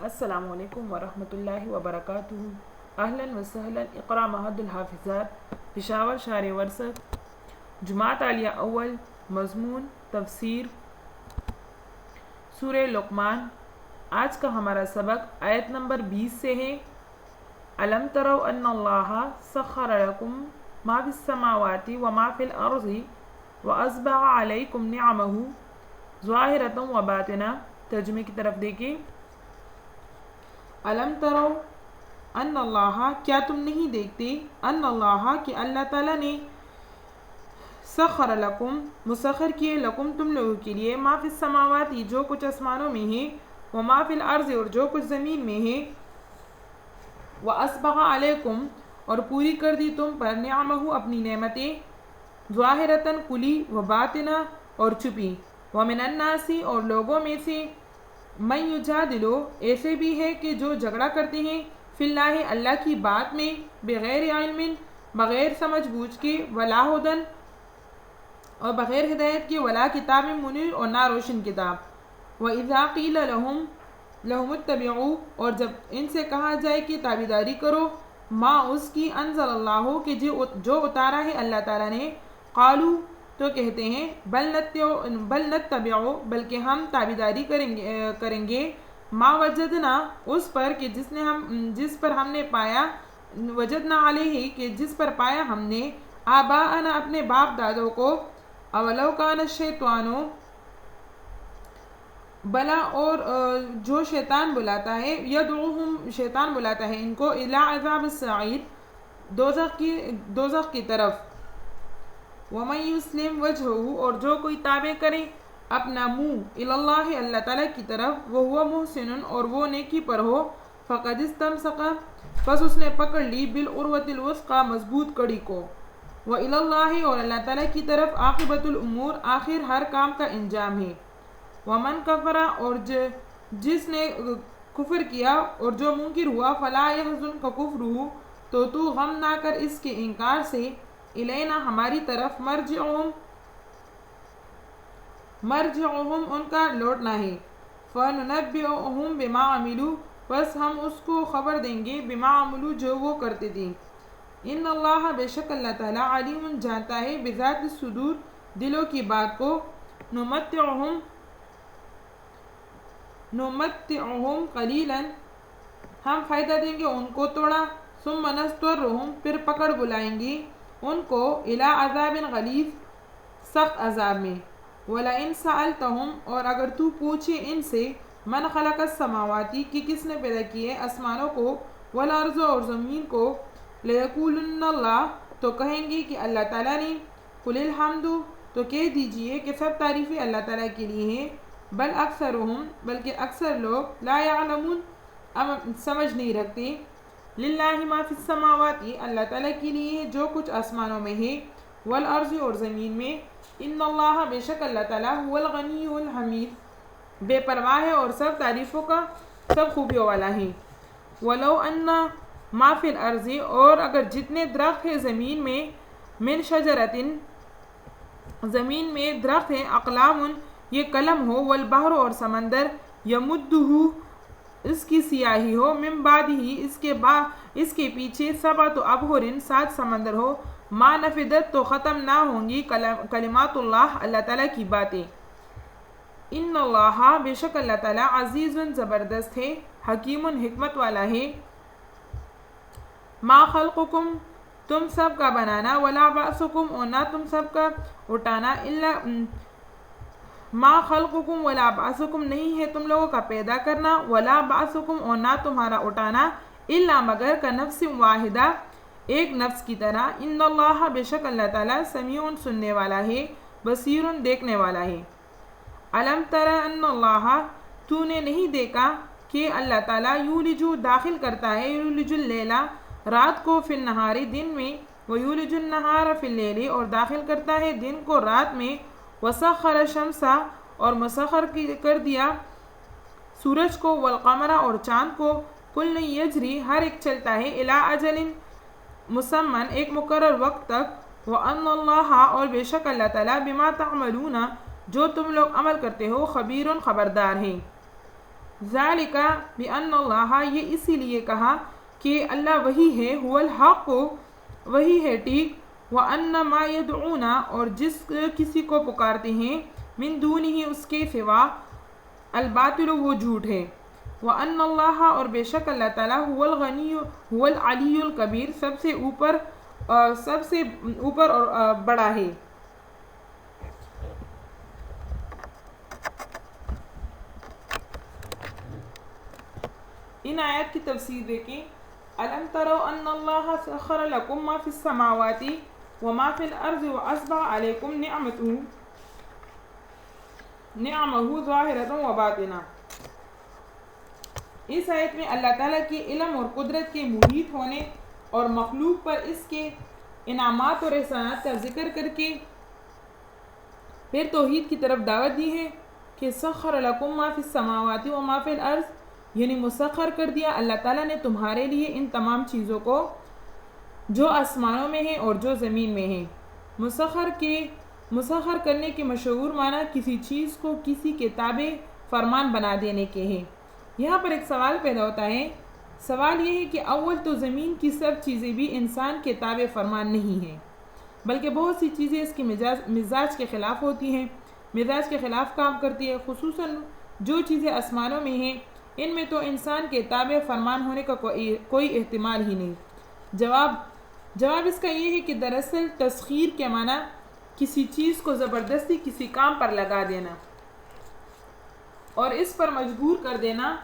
السلام علیکم ورحمۃ اللہ وبرکاتہ۔ اہلاً وسہلاً۔ اقرا مہد الحافظات، پشاور شہر ورثت، جماعت عالیہ اول۔ مضمون تفسیر سورہ لقمان۔ آج کا ہمارا سبق آیت نمبر 20 سے ہے۔ الم تروا ان اللہ سخر لکم ما فی السماوات وما فی الارض واسبغ علیکم نعمہ ظاہرۃ وباطنہ۔ ترجمے کی طرف دیکھیں۔ الم ترو ان اللہ، کیا تم نہیں دیکھتے، ان اللہ کہ اللہ تعالیٰ نے سخر لکم مسخر کیے، لکم تم لوگوں کے لیے، ما فی السماوات جو کچھ آسمانوں میں ہے، وما فی الارض اور جو کچھ زمین میں ہے، واسبغ علیکم اور پوری کر دی تم پر، نعمہ اپنی نعمتیں، ظاہرتاً کلی، وباطنہ اور چھپی، ومن الناس اور لوگوں میں سے، من یجادلو ایسے بھی ہے کہ جو جھگڑا کرتے ہیں، فی اللہ اللہ کی بات میں، بغیر علم بغیر سمجھ بوجھ کے، ولا ہدن اور بغیر ہدایت کے، ولا کتاب منیر اور نہ روشن کتاب، وَإِذَا قِيلَ لَهُمُ اتَّبِعُوا اور جب ان سے کہا جائے کہ تابعداری کرو، ما اس کی، انزل اللہ کہ جو اتارا ہے اللہ تعالیٰ نے، قالوا تو کہتے ہیں، بل نتبعو بلکہ ہم تابعداری کریں گے، ما وجدنا اس پر کہ جس پر ہم نے پایا، وجدنا علیہ کہ جس پر پایا ہم نے، آباءنا اپنے باپ دادوں کو، اولو کان الشیطان بلا اور جو شیطان بلاتا ہے، یدعوہم شیطان بلاتا ہے ان کو، الی عذاب السعیر دوزخ کی طرف، وَمَن يُسْلِمْ وَجْهَهُ اور جو کوئی تابع کرے اپنا منہ، اللہ اللہ تعالیٰ کی طرف، وَهُوَ مُحْسِنٌ اور وہ نیکی پر ہو، فَقَدِ اسْتَمْسَكَ پس اس نے پکڑ لی، بِالْعُرْوَةِ الْوُثْقَىٰ مضبوط کڑی کو، وَإِلَى اللَّهِ اور اللہ تعالیٰ کی طرف، عاقبۃ الامور آخر ہر کام کا انجام ہے، وَمَن كَفَرَ اور جس نے کفر کیا اور جو منکر ہوا، فَلَا يَحْزُنْكَ كُفْرُهُ تو غم نہ کر اس کے انکار سے، الینا ہماری طرف، مرجعہم ان کا لوٹنا ہے، فَنُنَبِّئُهُم بِمَا عَمِلُوا بس ہم اس کو خبر دیں گے، بما عملوا جو وہ کرتے تھے، ان اللہ بے شک اللہ تعالیٰ، علیم جانتا ہے، بذات الصدور دلوں کی بات کو، نمتعہم قلیلا ہم فائدہ دیں گے ان کو تھوڑا، ثم نضطرہم پھر پکڑ بلائیں گے ان کو، الی عذاب غلیظ سخت عذاب میں، وَلَئِن سَأَلْتَهُمْ اور اگر تو پوچھے ان سے، من خلق السماوات کہ کس نے پیدا کیے آسمانوں کو، والارض اور زمین کو، لَيَقُولُنَّ اللَّهُ تو کہیں گے کہ اللہ تعالیٰ نے، قُلِ الْحَمْدُ تو کہہ دیجئے کہ سب تعریفیں اللہ تعالیٰ کے لیے ہیں، بل اکثرہم بلکہ اکثر لوگ، لا یعلمون سمجھ نہیں رکھتے، للہ ما فی السماوات اللہ تعالیٰ کے لیے جو کچھ آسمانوں میں ہے، والارض اور زمین میں، ان اللہ بے شک اللہ تعالیٰ، هو الغنی الحمید بے پرواہ ہے اور سب تعریفوں کا سب خوبیوں والا ہے، ولو ان ما فی الارض اور اگر جتنے درخت ہیں زمین میں، من شجرۃ زمین میں درخت ہیں، اقلام یہ قلم ہو، والبحر اور سمندر، یمدہ اس کی سیاہی ہو، من بعدہ اس کے پیچھے، سبعۃ ابحر 7 سمندر ہو، ما نفدت تو ختم نہ ہوں گی، کلمات اللہ اللہ تعالیٰ کی باتیں، ان اللہ بے شک اللہ تعالیٰ، عزیز زبردست ہے، حکیم حکمت والا ہے، ما خلقکم تم سب کا بنانا، ولا بعثکم اور نہ تم سب کا اٹھانا، ما خلقکم ولا بعثکم نہیں ہے تم لوگوں کا پیدا کرنا، ولا بعثکم اور نہ تمہارا اٹھانا، الا مگر کنفس واحدہ ایک نفس کی طرح، ان اللہ بے شک اللہ تعالیٰ، سمیع سننے والا ہے، بصیر دیکھنے والا ہے، الم تر ان اللہ تو نے نہیں دیکھا کہ اللہ تعالیٰ، یولج داخل کرتا ہے، یولج اللیل رات کو، فی النہار دن میں، ویولج النہار فی اللیل اور داخل کرتا ہے دن کو رات میں، وسخر الشمس اور مسخر کر دیا سورج کو، والقمر اور چاند کو، کل یجری ہر ایک چلتا ہے، الی اجل مسمى ایک مقرر وقت تک، وان اللہ اور بے شک اللہ تعالیٰ، بما تعملون جو تم لوگ عمل کرتے ہو، خبیر خبردار ہے، ذالک بأن اللہ، یہ اسی لیے کہا کہ اللہ وہی ہے، هو الحق، وہی ہے ٹھیک، وَأَنَّ مَا يَدْعُونَ، اور جس کسی کو پکارتے ہیں، من دونہ اس کے سوا، الباطل وہ جھوٹ ہے، وَأَنَّ اللہ، اور بے شک اللہ تعالیٰ، هو الغنی، هو العلی الکبیر، سب سے اوپر اور بڑا ہے۔ ان آیات کی تفسیر دیکھیں۔ أَلَمْ تَرَوْا أَنَّ اللَّهَ سَخَّرَ لَكُم مَّا فِي السَّمَاوَاتِ وَمَا فِي الْأَرْضِ وَأَسْبَغَ عَلَيْكُمْ نِعَمَهُ ظَاهِرَةً وَبَاطِنَةً۔ اس آیت میں اللہ تعالیٰ کے علم اور قدرت کے محیط ہونے اور مخلوق پر اس کے انعامات اور احسانات کا ذکر کر کے پھر توحید کی طرف دعوت دی ہے کہ سخر لکم ما فی السماوات و ما فی الارض، یعنی مسخر کر دیا اللہ تعالیٰ نے تمہارے لیے ان تمام چیزوں کو جو آسمانوں میں ہیں اور جو زمین میں ہیں۔ مسخر کرنے کے مشہور معنی کسی چیز کو کسی کے تابع فرمان بنا دینے کے ہیں۔ یہاں پر ایک سوال پیدا ہوتا ہے، سوال یہ ہے کہ اول تو زمین کی سب چیزیں بھی انسان کے تابع فرمان نہیں ہیں، بلکہ بہت سی چیزیں اس کے مزاج کے خلاف ہوتی ہیں، مزاج کے خلاف کام کرتی ہے، خصوصاً جو چیزیں آسمانوں میں ہیں ان میں تو انسان کے تابع فرمان ہونے کا کوئی احتمال ہی نہیں۔ جواب اس کا یہ ہے کہ دراصل تسخیر کے معنی کسی چیز کو زبردستی کسی کام پر لگا دینا اور اس پر مجبور کر دینا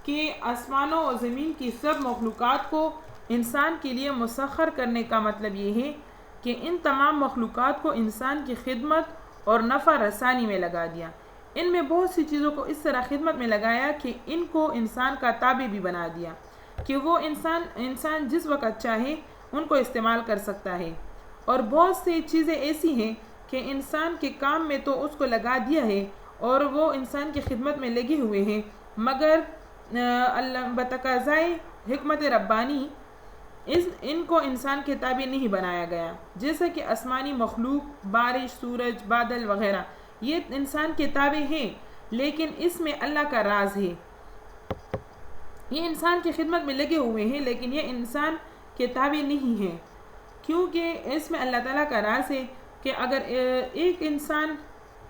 کہ آسمانوں اور زمین کی سب مخلوقات کو انسان کے لیے مسخر کرنے کا مطلب یہ ہے کہ ان تمام مخلوقات کو انسان کی خدمت اور نفع رسانی میں لگا دیا، ان میں بہت سی چیزوں کو اس طرح خدمت میں لگایا کہ ان کو انسان کا تابع بھی بنا دیا کہ وہ انسان جس وقت چاہے ان کو استعمال کر سکتا ہے، اور بہت سی چیزیں ایسی ہیں کہ انسان کے کام میں تو اس کو لگا دیا ہے اور وہ انسان کی خدمت میں لگے ہوئے ہیں، مگر بتقاضائے حکمت ربانی ان کو انسان کے تابع نہیں بنایا گیا، جیسا کہ آسمانی مخلوق، بارش، سورج، بادل وغیرہ یہ انسان کے تابع ہیں، لیکن اس میں اللہ کا راز ہے، یہ انسان کی خدمت میں لگے ہوئے ہیں لیکن یہ انسان کے تابع نہیں ہیں، کیونکہ اس میں اللہ تعالیٰ کا راز ہے کہ اگر ایک انسان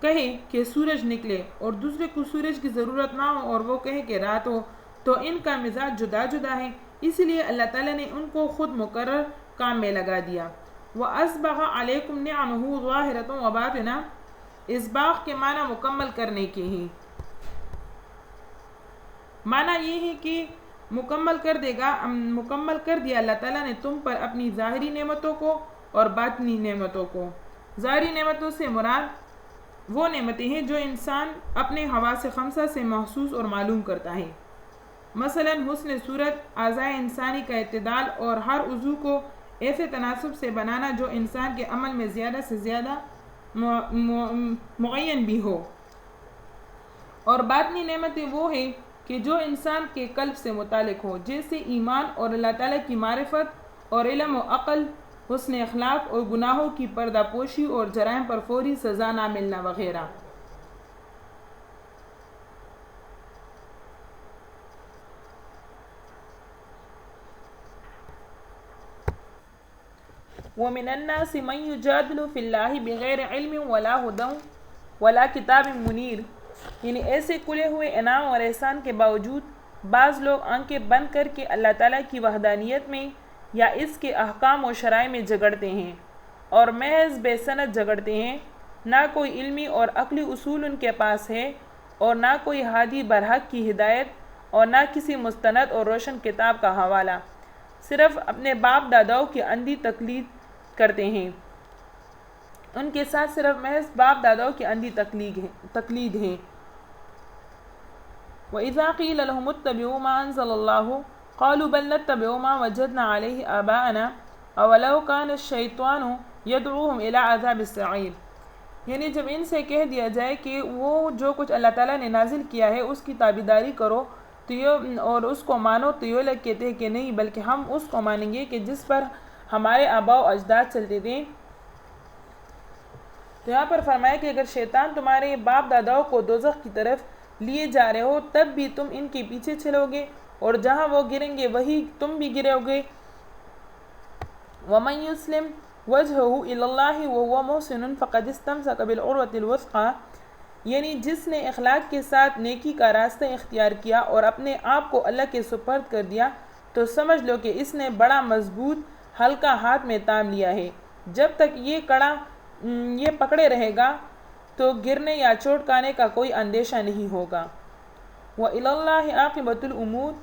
کہے کہ سورج نکلے اور دوسرے کو سورج کی ضرورت نہ ہو اور وہ کہے کہ رات ہو، تو ان کا مزاج جدا جدا ہے، اس لیے اللہ تعالیٰ نے ان کو خود مقرر کام میں لگا دیا۔ وَأَسْبَغَ عَلَيْكُمْ نِعَمَهُ ظَاهِرَةً وَبَاطِنَةً، اسباغ کے معنی مکمل کرنے کے ہیں، معنی یہ ہے کہ مکمل کر دیا اللہ تعالیٰ نے تم پر اپنی ظاہری نعمتوں کو اور باطنی نعمتوں کو۔ ظاہری نعمتوں سے مراد وہ نعمتیں ہیں جو انسان اپنے حواس خمسہ سے محسوس اور معلوم کرتا ہے، مثلا حسن صورت، اعضاء انسانی کا اعتدال اور ہر عضو کو ایسے تناسب سے بنانا جو انسان کے عمل میں زیادہ سے زیادہ معین بھی ہو، اور باطنی نعمتیں وہ ہیں کہ جو انسان کے قلب سے متعلق ہو، جیسے ایمان اور اللہ تعالیٰ کی معرفت اور علم و عقل، حسن اخلاق اور گناہوں کی پردہ پوشی اور جرائم پر فوری سزا نہ ملنا وغیرہ۔ وَمِنَ النَّاسِ مَن يُجَادِلُ فِي اللَّهِ بِغَيْرِ عِلْمٍ وَلَا هُدًى وَلَا كِتَابٍ مُنِيرٍ، یعنی ایسے کھلے ہوئے انعام اور احسان کے باوجود بعض لوگ آنکھیں بند کر کے اللہ تعالیٰ کی وحدانیت میں یا اس کے احکام و شرائع میں جھگڑتے ہیں اور محض بے سند جھگڑتے ہیں، نہ کوئی علمی اور عقلی اصول ان کے پاس ہے اور نہ کوئی ہادی برحق کی ہدایت اور نہ کسی مستند اور روشن کتاب کا حوالہ، صرف اپنے باپ داداؤں کی اندھی تقلید کرتے ہیں، ان کے ساتھ صرف محض باپ داداؤں کی اندھی تقلید ہے۔ وَإِذَا قِيلَ لَهُمُ اتَّبِعُوا مَا أَنزَلَ اللَّهُ قَالُوا بَلْ نَتَّبِعُ مَا وَجَدْنَا عَلَيْهِ آبَاءَنَا أَوَلَوْ كَانَ الشَّيْطَانُ يَدْعُوهُمْ إِلَىٰ عَذَابِ السَّعِيرِ، یعنی جب ان سے کہہ دیا جائے کہ وہ جو کچھ اللہ تعالیٰ نے نازل کیا ہے اس کی تابعداری کرو اور اس کو مانو، تو یہ لوگ کہتے ہیں کہ نہیں، بلکہ ہم اس کو مانیں گے کہ جس پر ہمارے آباء و اجداد چلتے تھے۔ تو یہاں پر فرمایا کہ اگر شیطان تمہارے باپ داداؤں کو دوزخ کی طرف لیے جا رہے ہو تب بھی تم ان کے پیچھے چلو گے اور جہاں وہ گریں گے وہی تم بھی گرو گے۔ وَمَن يُسْلِمْ وَجْهَهُ إِلَى اللَّهِ وَهُوَ مُحْسِنٌ فَقَدِ اسْتَمْسَكَ بِالْعُرْوَةِ الْوُثْقَىٰ، یعنی جس نے اخلاق کے ساتھ نیکی کا راستہ اختیار کیا اور اپنے آپ کو اللہ کے سپرد کر دیا تو سمجھ لو کہ اس نے بڑا مضبوط ہلکا ہاتھ میں تام لیا ہے۔ جب تک یہ پکڑے رہے گا تو گرنے یا چوٹ کھانے کا کوئی اندیشہ نہیں ہوگا۔ وَإِلَى اللَّهِ عَاقِبَةُ الْأُمُورِ،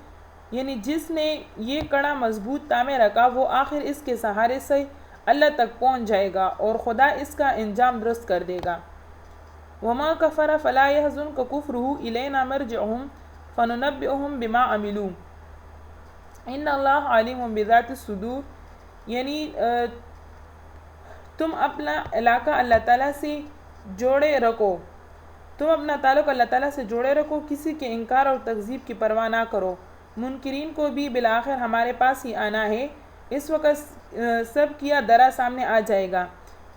یعنی جس نے یہ کڑا مضبوط تامے رکھا وہ آخر اس کے سہارے سے اللہ تک پہنچ جائے گا اور خدا اس کا انجام درست کر دے گا۔ وَمَا كَفَرَ فَلَا يَحْزُنْكَ كُفْرُهُ إِلَيْنَا مَرْجِعُهُمْ فَنُنَبِّئُهُم بِمَا عَمِلُوا إِنَّ اللَّهَ عَلِيمٌ بِذَاتِ الصُّدُورِ، یعنی تم اپنا علاقہ اللہ تعالیٰ سے جوڑے رکھو، تم اپنا تعلق اللہ تعالیٰ سے جوڑے رکھو، کسی کے انکار اور تکذیب کی پرواہ نہ کرو۔ منکرین کو بھی بالآخر ہمارے پاس ہی آنا ہے، اس وقت سب کیا درا سامنے آ جائے گا،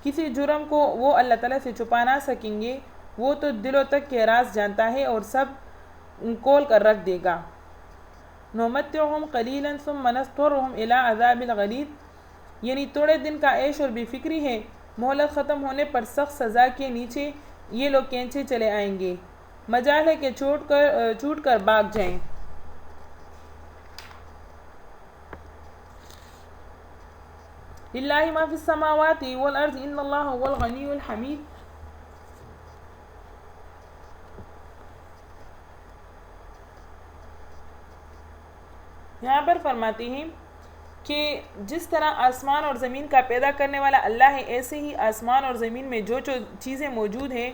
کسی جرم کو وہ اللہ تعالیٰ سے چھپا نہ سکیں گے، وہ تو دلوں تک کے راز جانتا ہے اور سب کھول کر رکھ دے گا۔ نُمَتِّعُهُمْ قَلِيلًا ثُمَّ نَضْطُرُّهُمْ إِلَىٰ عَذَابٍ غَلِيظٍ، یعنی تھوڑے دن کا عیش اور بے فکری ہے، مہلت ختم ہونے پر سخت سزا کے نیچے یہ لوگ کھینچے چلے آئیں گے، مجال ہے کہ چھوٹ کر بھاگ جائیں۔ لِلَّهِ مَا فِي السَّمَاوَاتِ وَالْأَرْضِ إِنَّ اللَّهَ هُوَ الْغَنِيُّ الْحَمِيدُ۔ یہاں پر فرماتے ہیں کہ جس طرح آسمان اور زمین کا پیدا کرنے والا اللہ ہے، ایسے ہی آسمان اور زمین میں جو چیزیں موجود ہیں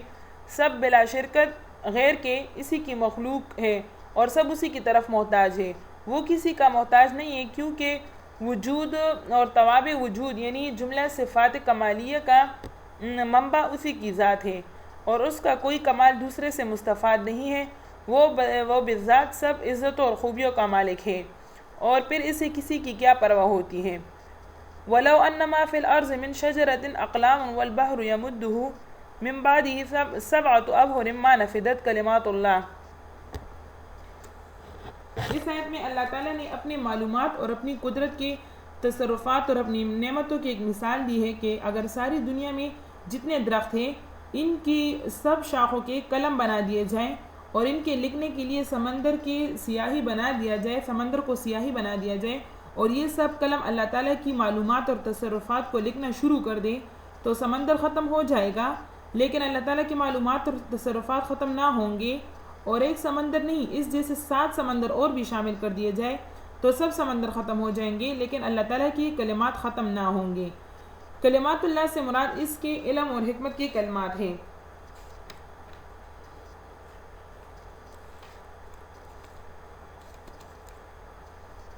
سب بلا شرکت غیر کے اسی کی مخلوق ہے اور سب اسی کی طرف محتاج ہے، وہ کسی کا محتاج نہیں ہے، کیونکہ وجود اور تواب وجود یعنی جملہ صفات کمالیہ کا منبع اسی کی ذات ہے اور اس کا کوئی کمال دوسرے سے مستفاد نہیں ہے، وہ بالذات سب عزتوں اور خوبیوں کا مالک ہے اور پھر اسے کسی کی کیا پرواہ ہوتی ہے۔ وَلَوْ أَنَّ مَا فِي الْأَرْضِ مِنْ شَجَرَةٍ أَقْلَامٌ وَالْبَحْرُ يَمُدُّهُ مِنْ بَعْدِهِ سَبْعَةُ أَبْحُرٍ مَا نَفِدَتْ كَلِمَاتُ اللَّهِ۔ اس آیت میں اللہ تعالیٰ نے اپنی معلومات اور اپنی قدرت کے تصرفات اور اپنی نعمتوں کی ایک مثال دی ہے کہ اگر ساری دنیا میں جتنے درخت ہیں ان کی سب شاخوں کے قلم بنا دیے جائیں اور ان کے لکھنے کے لیے سمندر کو سیاہی بنا دیا جائے اور یہ سب قلم اللہ تعالیٰ کی معلومات اور تصرفات کو لکھنا شروع کر دیں تو سمندر ختم ہو جائے گا، لیکن اللہ تعالیٰ کی معلومات اور تصرفات ختم نہ ہوں گے، اور ایک سمندر نہیں اس جیسے 7 سمندر اور بھی شامل کر دیے جائے تو سب سمندر ختم ہو جائیں گے، لیکن اللہ تعالیٰ کی کلمات ختم نہ ہوں گے۔ کلمات اللہ سے مراد اس کے علم اور حکمت کے کلمات ہیں۔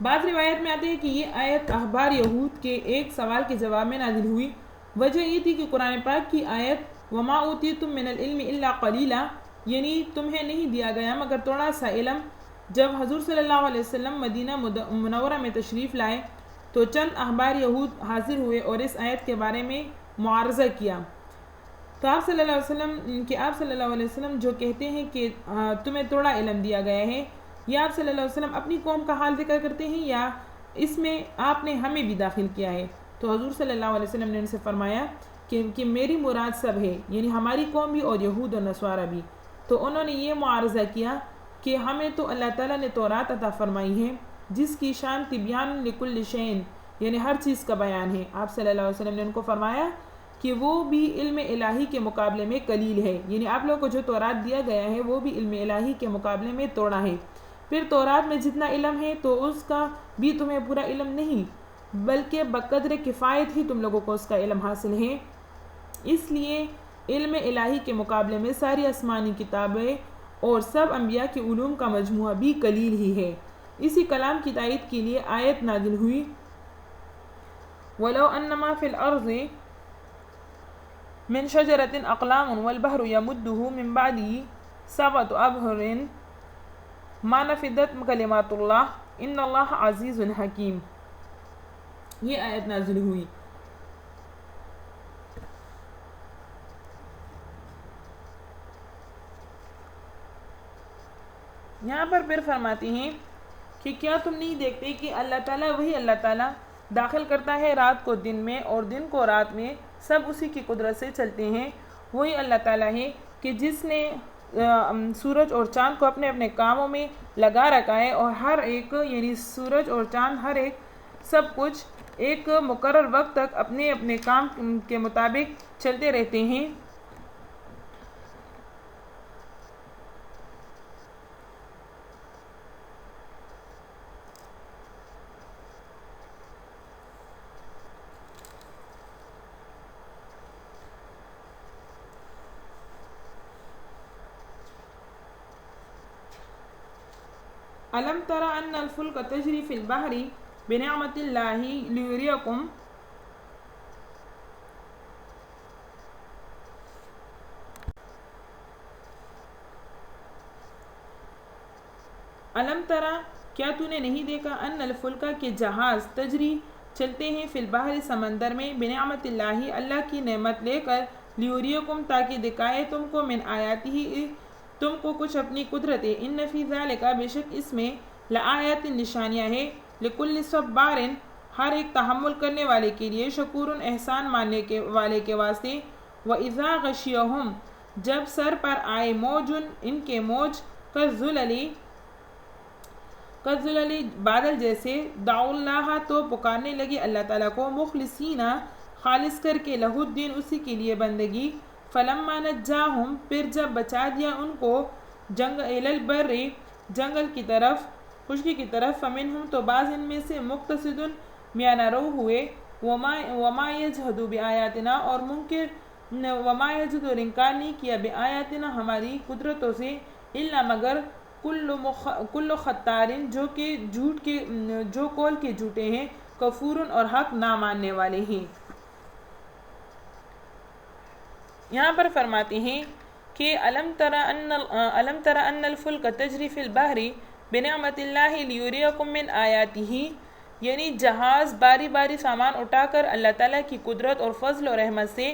بعض روایت میں آتے ہیں کہ یہ آیت احبار یہود کے ایک سوال کے جواب میں نازل ہوئی۔ وجہ یہ تھی کہ قرآن پاک کی آیت وَمَا أُوتِيتُم مِّنَ الْعِلْمِ إِلَّا قَلِيلًا، یعنی تمہیں نہیں دیا گیا مگر تھوڑا سا علم، جب حضور صلی اللہ علیہ وسلم مدینہ منورہ میں تشریف لائے تو چند احبار یہود حاضر ہوئے اور اس آیت کے بارے میں معارضہ کیا تو آپ صلی اللہ علیہ وسلم جو کہتے ہیں کہ تمہیں تھوڑا علم دیا گیا ہے، یا آپ صلی اللہ علیہ وسلم اپنی قوم کا حال ذکر کرتے ہیں یا اس میں آپ نے ہمیں بھی داخل کیا ہے؟ تو حضور صلی اللہ علیہ وسلم نے ان سے فرمایا کہ میری مراد سب ہے، یعنی ہماری قوم بھی اور یہود اور نصارہ بھی۔ تو انہوں نے یہ معارضہ کیا کہ ہمیں تو اللہ تعالیٰ نے تورات عطا فرمائی ہے جس کی شان تبیان لکل شین، یعنی ہر چیز کا بیان ہے۔ آپ صلی اللہ علیہ وسلم نے ان کو فرمایا کہ وہ بھی علم الہی کے مقابلے میں قلیل ہے، یعنی آپ لوگوں کو جو تورات دیا گیا ہے وہ بھی علم الہی کے مقابلے میں تھوڑا ہے، پھر تورات میں جتنا علم ہے تو اس کا بھی تمہیں پورا علم نہیں، بلکہ بقدر کفایت ہی تم لوگوں کو اس کا علم حاصل ہے، اس لیے علم الہی کے مقابلے میں ساری آسمانی کتابیں اور سب انبیاء کے علوم کا مجموعہ بھی قلیل ہی ہے۔ اسی کلام کی تائید کے لیے آیت نازل ہوئی وَلَوْ أَنَّ مَا فِي الْأَرْضِ مِنْ شَجَرَةٍ أَقْلَامٌ وَالْبَحْرُ يَمُدُّهُ مِنْ بَعْدِهِ سَبْعَةُ أَبْحُرٍ مَا نَفِدَتْ كَلِمَاتُ اللَّهِ إِنَّ اللَّهَ عَزِيزٌ حَكِيمٌ۔ یہ آیت نازل ہوئی۔ یہاں پر پھر فرماتی ہیں کہ کیا تم نہیں دیکھتے کہ اللہ تعالیٰ وہی اللہ تعالیٰ داخل کرتا ہے رات کو دن میں اور دن کو رات میں، سب اسی کی قدرت سے چلتے ہیں۔ وہی اللہ تعالیٰ ہے کہ جس نے سورج اور چاند کو اپنے اپنے کاموں میں لگا رکھا ہے، اور ہر ایک یعنی سورج اور چاند ہر ایک سب کچھ ایک مقرر وقت تک اپنے اپنے کام کے مطابق چلتے رہتے ہیں۔ ألم تر أن الفلك تجري في البحر بنعمة الله ليريكم علم ترا کیا تو نے نہیں دیکھا ان الفلکا کے جہاز تجری چلتے ہیں فی البحر سمندر میں بنعمت اللہ اللہ کی نعمت لے کر لیوریکم تاکہ دکھائے تم کو من آیاتی ہی تم کو کچھ اپنی قدرتیں ان فی ذالک بے شک اس میں لآیات نشانیاں ہیں لکل صبار ہر ایک تحمل کرنے والے کے لیے شکور احسان ماننے کے والے کے واسطے وَإِذَا غَشِيَهُمْ جب سر پر آئے موجن ان کے موج کالظلل بادل جیسے دعوا اللہ تو پکارنے لگے اللہ تعالیٰ کو مخلصین خالص کر کے لہ الدین اسی کے لیے بندگی فلما نجاہم پھر جب بچا دیا ان کو الی البر جنگل کی طرف خشکی کی طرف فمنہم تو بعض ان میں سے مقتصد میانہ رو ہوئے وما یجحد بآیاتنا اور منکر وما یجحد اور انکار نہیں کیا بآیاتنا ہماری قدرتوں سے الا مگر کل خطارن جو کہ جھوٹ کے جو قول کے جھوٹے ہیں کفور اور حق نہ ماننے والے ہیں۔ یہاں پر فرماتے ہیں کہ علم تر ان الفلک تجری فی البحر بنعمت اللہ لیریکم من آیاتہ یعنی جہاز باری باری سامان اٹھا کر اللہ تعالیٰ کی قدرت اور فضل و رحمت سے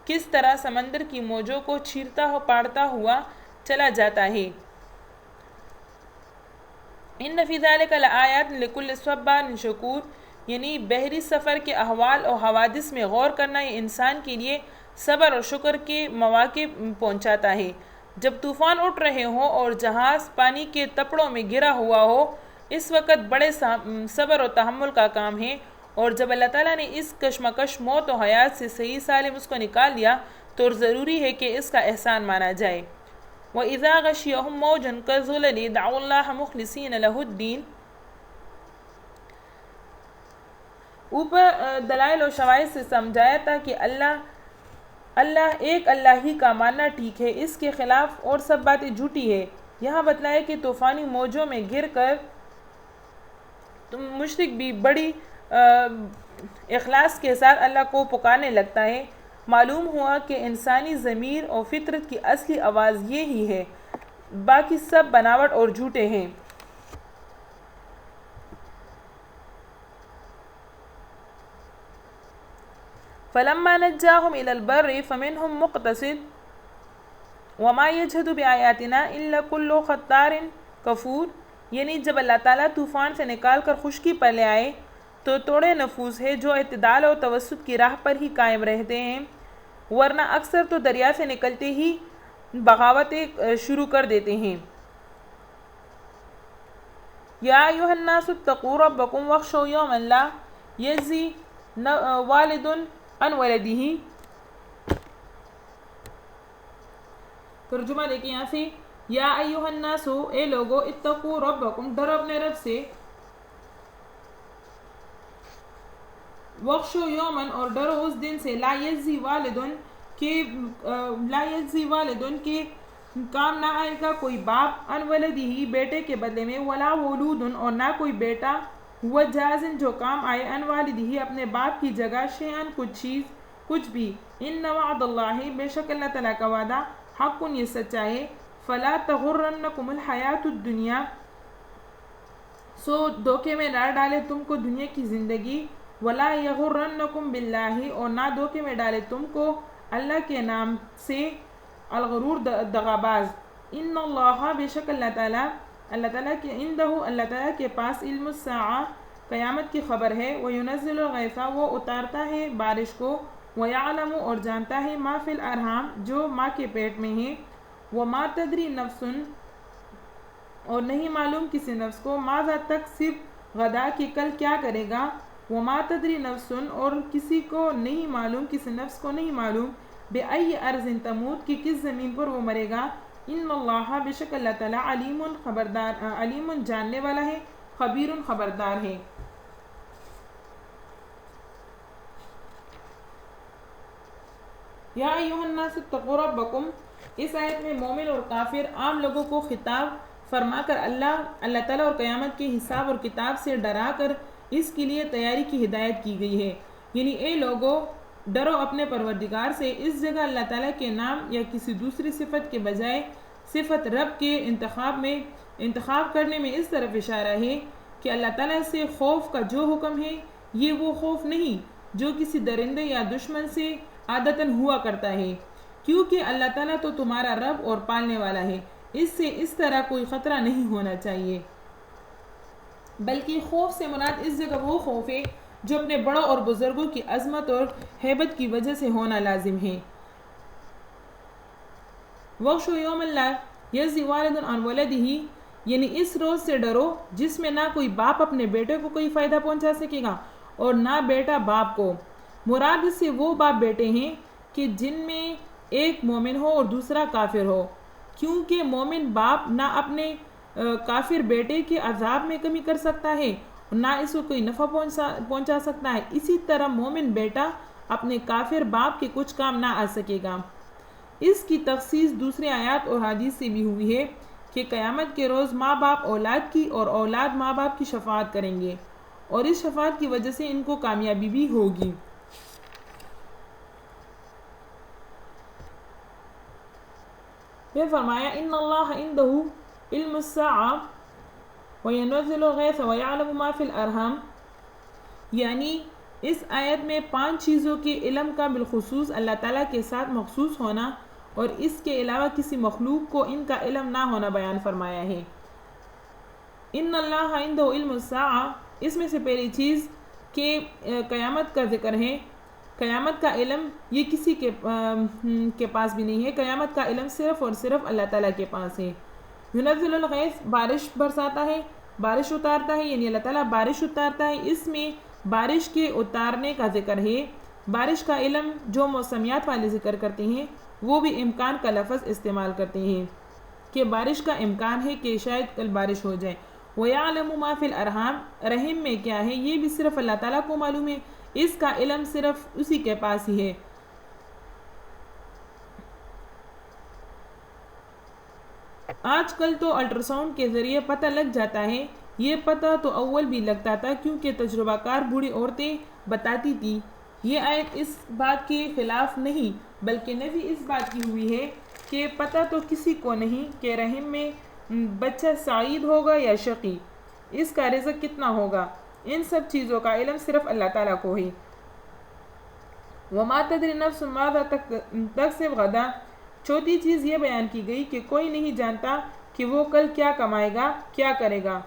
کس طرح سمندر کی موجوں کو چیرتا ہو پاڑتا ہوا چلا جاتا ہے۔ ان فی ذالک لآیات لکل صبار شکور یعنی بحری سفر کے احوال اور حوادث میں غور کرنا یہ انسان کے لیے صبر اور شکر کے مواقع پہنچاتا ہے۔ جب طوفان اٹھ رہے ہوں اور جہاز پانی کے تپڑوں میں گرا ہوا ہو اس وقت بڑے صبر و تحمل کا کام ہے، اور جب اللہ تعالیٰ نے اس کشمکش موت و حیات سے صحیح سالم اس کو نکال دیا تو ضروری ہے کہ اس کا احسان مانا جائے۔ وَإِذَا غَشِيَهُمْ مَوْجٌ كَالظُّلَلِ دَعَوُا اللَّهَ مُخْلِصِينَ لَهُ الدِّينَ۔ اوپر دلائل و شواہد سے سمجھایا تھا کہ اللہ ایک اللہ ہی کا ماننا ٹھیک ہے، اس کے خلاف اور سب باتیں جھوٹی ہے۔ یہاں بتلایا کہ طوفانی موجوں میں گر کر مشرک بھی بڑی اخلاص کے ساتھ اللہ کو پکارنے لگتا ہے۔ معلوم ہوا کہ انسانی ضمیر اور فطرت کی اصلی آواز یہی ہے، باقی سب بناوٹ اور جھوٹے ہیں۔ فلما نجاہم الی البر فمنہم مقتصد وما یجحد بآیاتنا الا کل ختار کفور یعنی جب اللہ تعالیٰ طوفان سے نکال کر خشکی پر لے آئے تو توڑے نفوس ہے جو اعتدال اور توسط کی راہ پر ہی قائم رہتے ہیں، ورنہ اکثر تو دریا سے نکلتے ہی بغاوتیں شروع کر دیتے ہیں۔ یا ایھا الناس اتقوا ربکم واخشوا یوما لا یجزی والد عن ولدہ۔ ترجمہ دیکھیں یہاں سے، یا ایھا الناس اے لوگو اتقوا ربکم ڈرو اپنے رب سے، واخشوا یومن اور ڈرو اس دن سے لا یجزی والدن کے کام نہ آئے گا کوئی باپ عن ولدہ بیٹے کے بدلے میں، ولا مولود اور نہ کوئی بیٹا ہوا جازن جو کام آئے عن والدہ اپنے باپ کی جگہ شیئن کچھ بھی۔ ان وعد اللہ بے شک اللہ تعالیٰ کا وعدہ حق یہ سچا ہے، فلا تغرنکم الحیات الدنیا سو دھوکے میں نہ ڈالے تم کو دنیا کی زندگی، ولا یغرنکم باللہ اور نہ دھوکے میں ڈالے تم کو اللہ کے نام سے الغرور دغاباز۔ ان اللہ بے شک اللہ تعالیٰ اللہ تعالیٰ کے عندہ اللہ تعالیٰ کے پاس علم الساعہ قیامت کی خبر ہے، وینزل الغیث وہ اتارتا ہے بارش کو، ویعلم اور جانتا ہے ما فی الارحام جو ماں کے پیٹ میں ہے، وما تدری نفس اور نہیں معلوم کسی نفس کو، ماذا تکسب غدا کہ کل کیا کرے گا، وما تدری نفس اور کسی کو نہیں معلوم، کسی نفس کو نہیں معلوم، بأی ارض تموت کہ کس زمین پر وہ مرے گا، ان اللہ بے شک اللہ تعالیٰ علیم خبردار، علیم جاننے والا ہے، خبیر خبردار ہے۔ یا ایھا الناس اتقوا ربکم، اس آیت میں مومن اور کافر عام لوگوں کو خطاب فرما کر اللہ تعالیٰ اور قیامت کے حساب اور کتاب سے ڈرا کر اس کے لیے تیاری کی ہدایت کی گئی ہے، یعنی اے لوگوں ڈرو اپنے پروردگار سے۔ اس جگہ اللہ تعالیٰ کے نام یا کسی دوسری صفت کے بجائے صفت رب کے انتخاب کرنے میں اس طرف اشارہ ہے کہ اللہ تعالیٰ سے خوف کا جو حکم ہے یہ وہ خوف نہیں جو کسی درندے یا دشمن سے عادتاً ہوا کرتا ہے، کیونکہ اللہ تعالیٰ تو تمہارا رب اور پالنے والا ہے، اس سے اس طرح کوئی خطرہ نہیں ہونا چاہیے، بلکہ خوف سے مراد اس جگہ وہ خوف ہے جو اپنے بڑوں اور بزرگوں کی عظمت اور ہیبت کی وجہ سے ہونا لازم ہے۔ وَاخْشَوْا يَوْمًا لَا يَجْزِي وَالِدٌ عَنْ وَلَدِهِ، یعنی اس روز سے ڈرو جس میں نہ کوئی باپ اپنے بیٹے کو کوئی فائدہ پہنچا سکے گا اور نہ بیٹا باپ کو۔ مراد اس سے وہ باپ بیٹے ہیں کہ جن میں ایک مومن ہو اور دوسرا کافر ہو، کیونکہ مومن باپ نہ اپنے کافر بیٹے کے عذاب میں کمی کر سکتا ہے اور نہ اس کو کوئی نفع پہنچا سکتا ہے، اسی طرح مومن بیٹا اپنے کافر باپ کے کچھ کام نہ آ سکے گا۔ اس کی تخصیص دوسرے آیات اور حدیث سے بھی ہوئی ہے کہ قیامت کے روز ماں باپ اولاد کی اور اولاد ماں باپ کی شفاعت کریں گے، اور اس شفاعت کی وجہ سے ان کو کامیابی بھی ہوگی۔ پھر فرمایا ان اللہ عندہ علم الساعہ وینزل الغیث ویعلم ما فی الارحام، یعنی اس آیت میں 5 چیزوں کے علم کا بالخصوص اللہ تعالیٰ کے ساتھ مخصوص ہونا اور اس کے علاوہ کسی مخلوق کو ان کا علم نہ ہونا بیان فرمایا ہے۔ ان اللہ عندہ علم الساعہ، اس میں سے پہلی چیز کہ قیامت کا ذکر ہے۔ قیامت کا علم یہ کسی کے پاس بھی نہیں ہے، قیامت کا علم صرف اور صرف اللہ تعالیٰ کے پاس ہے۔ ینزل الغیث، بارش برساتا ہے، بارش اتارتا ہے، یعنی اللہ تعالیٰ بارش اتارتا ہے، اس میں بارش کے اتارنے کا ذکر ہے۔ بارش کا علم جو موسمیات والے ذکر کرتے ہیں وہ بھی امکان کا لفظ استعمال کرتے ہیں کہ بارش کا امکان ہے کہ شاید کل بارش ہو جائے۔ وَيَعْلَمُ مَا فِي الْأَرْحَامِ، رحم میں کیا ہے یہ بھی صرف اللہ تعالیٰ کو معلوم ہے، اس کا علم صرف اسی کے پاس ہی ہے۔ آج کل تو الٹراساؤنڈ کے ذریعے پتہ لگ جاتا ہے، یہ پتہ تو اول بھی لگتا تھا کیونکہ تجربہ کار بوڑھی عورتیں بتاتی تھی۔ یہ آیت اس بات کے خلاف نہیں بلکہ نفی اس بات کی ہوئی ہے کہ پتہ تو کسی کو نہیں کہ رحم میں بچہ سعید ہوگا یا شقی، اس کا رزق کتنا ہوگا، ان سب چیزوں کا علم صرف اللہ تعالیٰ کو ہے۔ وَمَا تَدْرِي نَفْسٌ مَاذَا تَكْسِبُ غَدًا، چوتھی چیز یہ بیان کی گئی کہ کوئی نہیں جانتا کہ وہ کل کیا کمائے گا، کیا کرے گا۔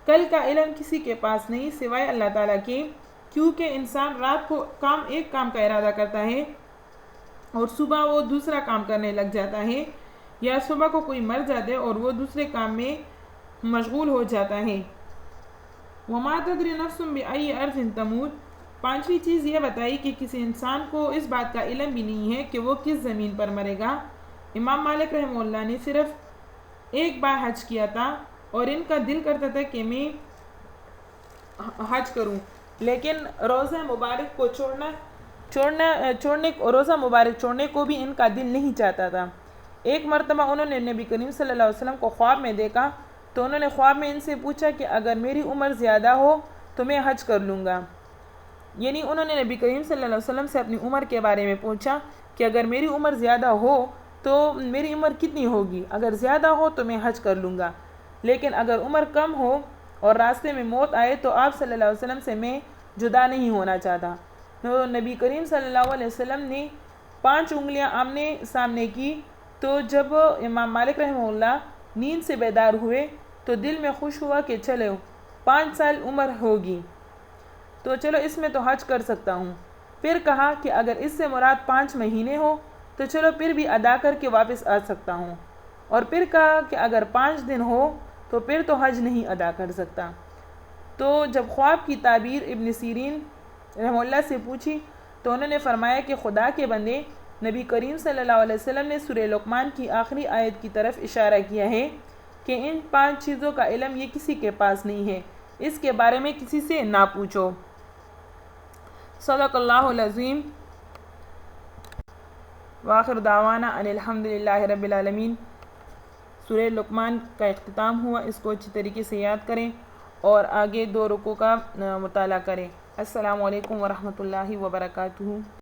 کل کا علم کسی کے پاس نہیں سوائے اللہ تعالیٰ کے، کیونکہ انسان رات کو ایک کام کا ارادہ کرتا ہے اور صبح وہ دوسرا کام کرنے لگ جاتا ہے، یا صبح کو کوئی مر جاتا ہے اور وہ دوسرے کام میں مشغول ہو جاتا ہے۔ وَمَا تَدْرِي نَفْسٌ بِأَيِّ أَرْضٍ تَمُوتُ، پانچویں چیز یہ بتائی کہ کسی انسان کو اس بات کا علم بھی نہیں ہے کہ وہ کس زمین پر مرے گا۔ امام مالک رحمہ اللہ نے صرف ایک بار حج کیا تھا اور ان کا دل کرتا تھا کہ میں حج کروں، لیکن روزہ مبارک کو روزہ مبارک چھوڑنے کو بھی ان کا دل نہیں چاہتا تھا۔ ایک مرتبہ انہوں نے نبی کریم صلی اللہ علیہ وسلم کو خواب میں دیکھا تو انہوں نے خواب میں ان سے پوچھا کہ اگر میری عمر زیادہ ہو تو میں حج کر لوں گا، یعنی انہوں نے نبی کریم صلی اللہ علیہ وسلم سے اپنی عمر کے بارے میں پوچھا کہ اگر میری عمر زیادہ ہو تو میری عمر کتنی ہوگی، اگر زیادہ ہو تو میں حج کر لوں گا، لیکن اگر عمر کم ہو اور راستے میں موت آئے تو آپ صلی اللہ علیہ وسلم سے میں جدا نہیں ہونا چاہتا۔ تو نبی کریم صلی اللہ علیہ وسلم نے 5 انگلیاں آمنے سامنے کی، تو جب امام مالک رحمہ اللہ نیند سے بیدار ہوئے تو دل میں خوش ہوا کہ چلو 5 سال عمر ہوگی تو چلو اس میں تو حج کر سکتا ہوں۔ پھر کہا کہ اگر اس سے مراد 5 مہینے ہو تو چلو پھر بھی ادا کر کے واپس آ سکتا ہوں، اور پھر کہا کہ اگر 5 دن ہو تو پھر تو حج نہیں ادا کر سکتا۔ تو جب خواب کی تعبیر ابن سیرین رحمہ اللہ سے پوچھی تو انہوں نے فرمایا کہ خدا کے بندے، نبی کریم صلی اللہ علیہ وسلم نے سورہ لقمان کی آخری آیت کی طرف اشارہ کیا ہے کہ ان 5 چیزوں کا علم یہ کسی کے پاس نہیں ہے، اس کے بارے میں کسی سے نہ پوچھو۔ صدق اللہ العظیم۔ وآخر دعوانا ان الحمدللہ رب العالمین۔ سورہ لقمان کا اختتام ہوا، اس کو اچھی طریقے سے یاد کریں اور آگے 2 رکوع کا مطالعہ کریں۔ السلام علیکم ورحمۃ اللہ وبرکاتہ۔